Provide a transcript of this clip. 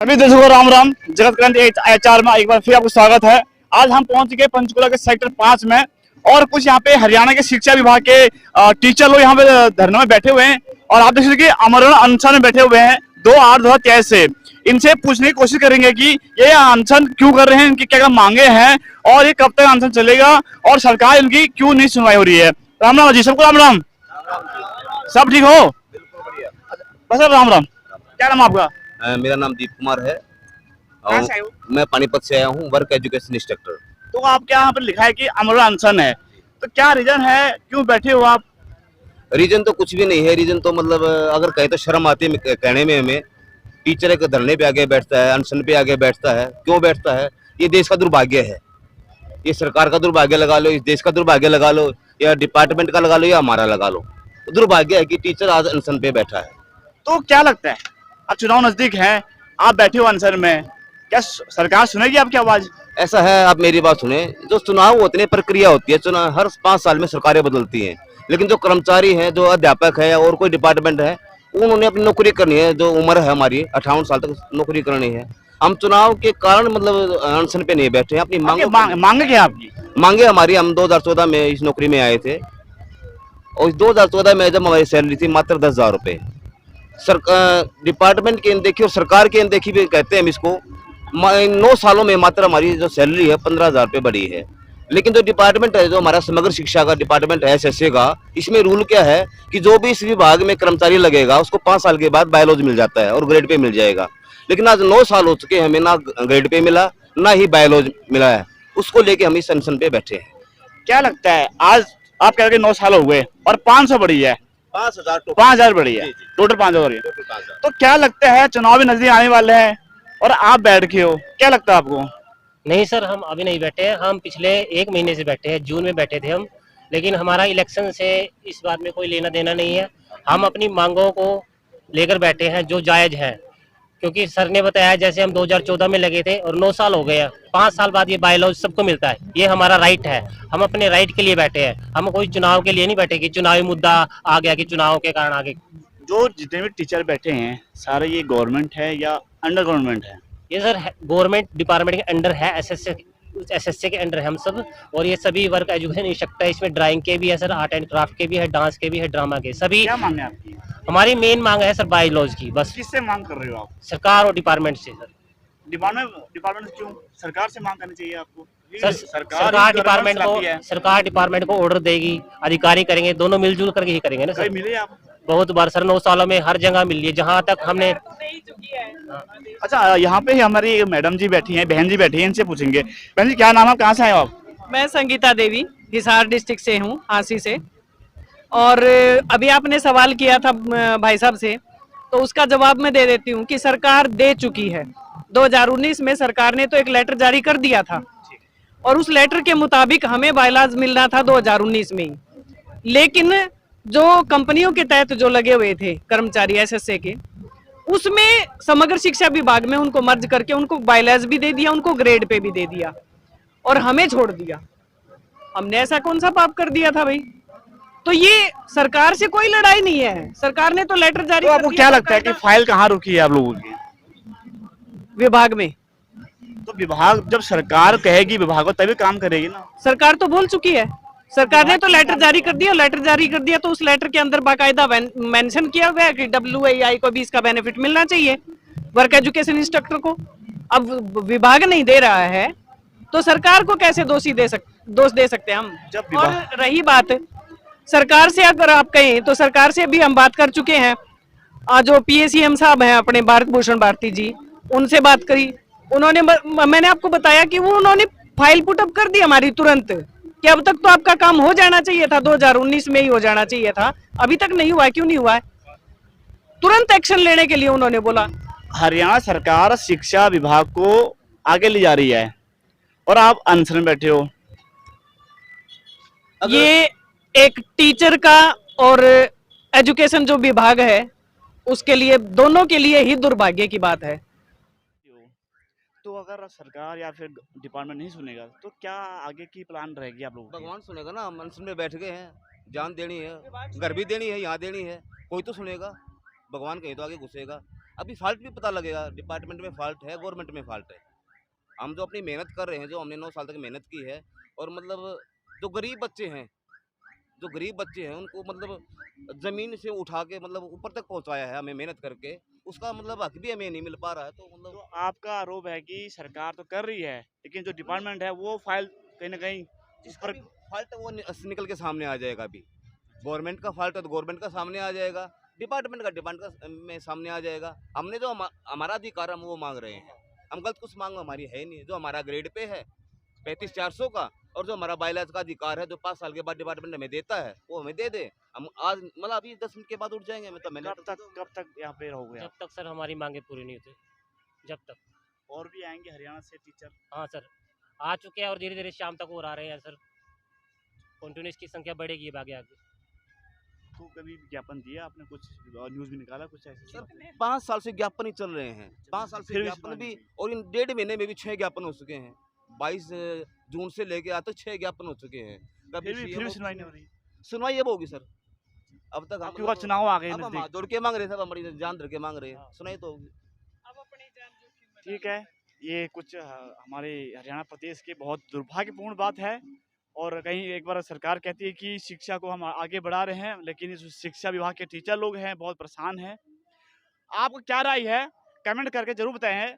सभी दर्शकों को राम राम। जगत क्रांति एचआर में एक बार फिर आपको स्वागत है। आज हम पहुंच गए पंचकुला के सेक्टर 5 में और कुछ यहाँ पे हरियाणा के शिक्षा विभाग के टीचर लोग यहाँ पे धरने में बैठे हुए हैं और आप देख सकते हैं कि आमरण अनशन में बैठे हुए हैं 2-8-2023 से। इनसे पूछने की कोशिश करेंगे कि ये अनशन क्यों कर रहे हैं, इनकी क्या क्या मांगे हैं और ये कब तक अनशन चलेगा और सरकार इनकी क्यों नहीं सुनवाई हो रही है। राम राम जी, सबको राम राम। सब ठीक हो? बस राम राम। क्या नाम आपका? मेरा नाम दीप कुमार है कहाँ से आए हो? मैं पानीपत से आया हूँ, वर्क एजुकेशन इंस्ट्रक्टर। तो आपके यहाँ पर लिखा है कि आमरण अनशन है, तो क्या रीजन है, क्यों बैठे हो आप? रीजन तो कुछ भी नहीं है। रीजन तो मतलब अगर कहे तो शर्म आती है कहने में हमें। टीचर एक धरने पे आगे बैठता है, अनशन पे आगे बैठता है, क्यों बैठता है? ये देश का दुर्भाग्य है। ये सरकार का दुर्भाग्य लगा लो, इस देश का दुर्भाग्य लगा लो, या डिपार्टमेंट का लगा लो, या हमारा लगा लो। तो दुर्भाग्य है कि टीचर आज अनशन पे बैठा है। तो क्या लगता है, अब चुनाव नजदीक है, आप बैठे हो अनशन में, क्या सरकार सुनेगी आपकी आवाज? ऐसा है, आप मेरी बात सुने। जो चुनाव होते हैं, प्रक्रिया होती है, चुनाव हर 5 साल में सरकारें बदलती हैं, लेकिन जो कर्मचारी हैं, जो अध्यापक है या और कोई डिपार्टमेंट है, उन्होंने अपनी नौकरी करनी है। जो उम्र है हमारी 58 साल तक नौकरी करनी है। हम चुनाव के कारण मतलब अनशन पे नहीं बैठे हैं। अपनी मांगे क्या आपकी? मांगे हमारी, हम 2014 में इस नौकरी में आए थे और 2014 में जब हमारी सैलरी थी मात्र 10,000 रुपये। सरकार डिपार्टमेंट की अनदेखी और सरकार की अनदेखी भी कहते हैं हम इसको। 9 सालों में मात्र हमारी जो सैलरी है 15,000 रुपये बढ़ी है। लेकिन जो डिपार्टमेंट है, जो हमारा समग्र शिक्षा का डिपार्टमेंट है, एसएसए का, इसमें रूल क्या है कि जो भी इस विभाग में कर्मचारी लगेगा उसको 5 साल के बाद बायोलॉजी मिल जाता है और ग्रेड पे मिल जाएगा। लेकिन आज 9 साल हो चुके, हमें ना ग्रेड पे मिला ना ही बायोलॉजी मिला है। उसको लेके हम इस अनशन पे बैठे हैं। क्या लगता है, आज आप कह रहे 9 साल हो गए और 500 बढ़ी है, 5,000 बढ़ी है, टोटल 5,000 बढ़ी है, तो क्या लगता है चुनाव भी नजदीक आने वाले हैं और आप बैठ के हो, क्या लगता है आपको? नहीं सर, हम अभी नहीं बैठे हैं। हम पिछले 1 महीने से बैठे हैं, जून में बैठे थे हम। लेकिन हमारा इलेक्शन से इस बात में कोई लेना देना नहीं है। हम अपनी मांगों को लेकर बैठे हैं जो जायज है, क्योंकि सर ने बताया जैसे हम 2014 में लगे थे और 9 साल हो गए हैं, 5 साल बाद ये बायोलॉजी सबको मिलता है। ये हमारा राइट है, हम अपने राइट के लिए बैठे हैं। हम कोई चुनाव के लिए नहीं बैठे कि चुनावी मुद्दा आ गया कि चुनाव के कारण आगे। जो जितने भी टीचर बैठे हैं सारे ये गवर्नमेंट है या अंडर गवर्नमेंट है? ये सर गवर्नमेंट डिपार्टमेंट के अंडर है, एसएसए के अंडर है हम सब। और ये सभी वर्क एजुकेशन इंस्ट्रक्टर है। इसमें ड्राइंग के भी है सर, आर्ट एंड क्राफ्ट के भी है, डांस के भी है, ड्रामा के सभी। क्या मांग है आपकी? हमारी मेन मांग है सर बायोलॉजी की, बस। किससे मांग कर रहे हो आप? सरकार और डिपार्टमेंट से सर। डिपार्टमेंट से क्यों? सरकार से मांग करनी चाहिए आपको। सर सरकार डिपार्टमेंट को ऑर्डर देगी, अधिकारी करेंगे, दोनों मिलजुल करके ही करेंगे ना सर। मिले आप? बहुत बार सर, 9 सालों में हर जगह मिली है जहाँ तक हमने। अच्छा, यहाँ पे हमारी मैडम जी बैठी हैं, बहन जी बैठी हैं, इनसे पूछेंगे। बहन जी, क्या नाम है, कहाँ से आए हो आप? मैं संगीता देवी, हिसार डिस्ट्रिक्ट से हूँ, हांसी से। और अभी आपने सवाल किया था भाई साहब से, तो उसका जवाब मैं दे देती हूँ कि सरकार दे चुकी है। 2019 में सरकार ने तो एक लेटर जारी कर दिया था और उस लेटर के मुताबिक हमें बायलाज मिलना था 2019 में ही। लेकिन जो कंपनियों के तहत जो लगे हुए थे कर्मचारी एसएसए के, उसमें समग्र शिक्षा विभाग में उनको मर्ज करके उनको बायलाज भी दे दिया, उनको ग्रेड पे भी दे दिया और हमें छोड़ दिया। हमने ऐसा कौन सा पाप कर दिया था भाई? तो ये सरकार से कोई लड़ाई नहीं है, सरकार ने तो लेटर जारी तो आपको क्या लगता है कि फाइल कहाँ रुकी है आप लोगों की? विभाग में। तो विभाग, जब सरकार कहेगी विभाग को तभी काम करेगी ना। सरकार तो बोल चुकी है, सरकार ने तो लेटर जारी कर दिया। लेटर जारी कर दिया तो उस लेटर के अंदर बाकायदा मेंशन किया गया कि WAI को भी इसका बेनिफिट मिलना चाहिए, वर्क एजुकेशन इंस्ट्रक्टर को। अब विभाग नहीं दे रहा है तो सरकार को कैसे दोष दे सकते हैं हम? और रही बात सरकार से, अगर आप कहें तो सरकार से भी हम बात कर चुके हैं। जो PACM साहब हैं अपने भारत भूषण भारती जी, उनसे बात करी। उन्होंने, मैंने आपको बताया कि वो उन्होंने फाइल पुटअप कर दी हमारी तुरंत कि अब तक तो आपका काम हो जाना चाहिए था, 2019 में ही हो जाना चाहिए था, अभी तक नहीं हुआ है। क्यों नहीं हुआ है? तुरंत एक्शन लेने के लिए उन्होंने बोला। हरियाणा सरकार शिक्षा विभाग को आगे ले जा रही है और आप अनशन में बैठे हो। ये एक टीचर का और एजुकेशन जो विभाग है उसके लिए, दोनों के लिए ही दुर्भाग्य की बात है। तो अगर सरकार या फिर डिपार्टमेंट नहीं सुनेगा तो क्या आगे की प्लान रहेगी आप लोगों की? भगवान सुनेगा ना। हम अनशन में बैठ गए हैं, जान देनी है, घर भी देनी है, यहाँ देनी है, कोई तो सुनेगा। भगवान कहीं तो आगे घुसेगा। अभी फॉल्ट भी पता लगेगा, डिपार्टमेंट में फॉल्ट है, गवर्नमेंट में फॉल्ट है। हम जो अपनी मेहनत कर रहे हैं, जो हमने 9 साल तक मेहनत की है, और मतलब जो गरीब बच्चे हैं, उनको मतलब ज़मीन से उठा के मतलब ऊपर तक पहुंचाया है हमें मेहनत करके, उसका मतलब हक भी हमें नहीं मिल पा रहा है। तो तो मतलब आपका आरोप है कि सरकार तो कर रही है, लेकिन जो डिपार्टमेंट है वो फाइल कहीं ना कहीं जिसका ऊपर। भी फॉल्ट है वो निकल के सामने आ जाएगा। अभी गवर्नमेंट का फॉल्ट है तो गवर्नमेंट का सामने आ जाएगा, डिपार्टमेंट का में सामने आ जाएगा। हमने जो हमारा अधिकार हम वो मांग रहे हैं, हम गलत कुछ मांग हमारी है ही नहीं। जो हमारा ग्रेड पे है 35,400 का, और जो हमारा बायलॉज का अधिकार है जो 5 साल के बाद डिपार्टमेंट हमें देता है वो हमें दे दे। हम आज मतलब अभी 10 मिनट के बाद उठ जाएंगे। मैं तो मैंने कब तक यहाँ पे रहोगे जब आप? तक सर हमारी मांगे पूरी नहीं होती, जब तक। और भी आएंगे हरियाणा से टीचर? हाँ सर, आ चुके हैं और धीरे धीरे शाम तक और आ रहे हैं सर। कंटिन्यूस की संख्या बढ़ेगी अब आगे आगे। तो कभी विज्ञापन दिया आपने, कुछ न्यूज़ में निकाला कुछ ऐसे? सर 5 साल से ज्ञापन ही चल रहे हैं, 5 साल से फिर भी ज्ञापन सुनाई भी, नहीं हुई। और इन 1.5 महीने में भी 6 ज्ञापन हो चुके हैं। 22 जून से लेके आज तक 6 ज्ञापन हो चुके हैं। फिर भी CM सुनाई नहीं हो रही। सुनवाई अब होगी सर। अब तक आपके पास चुनाव आ गए अब हम नजदीक। हाथ जोड़ के मांग रहे हैं, सब हमारी जान धर के मांग रहे हैं, सुनाई तो होगी। ठीक है, ये कुछ हमारे हरियाणा प्रदेश की बहुत दुर्भाग्यपूर्ण बात है। और कहीं एक बार सरकार कहती है कि शिक्षा को हम आगे बढ़ा रहे हैं, लेकिन इस शिक्षा विभाग के टीचर लोग हैं बहुत परेशान हैं। आपको क्या राय है, कमेंट करके जरूर बताएं।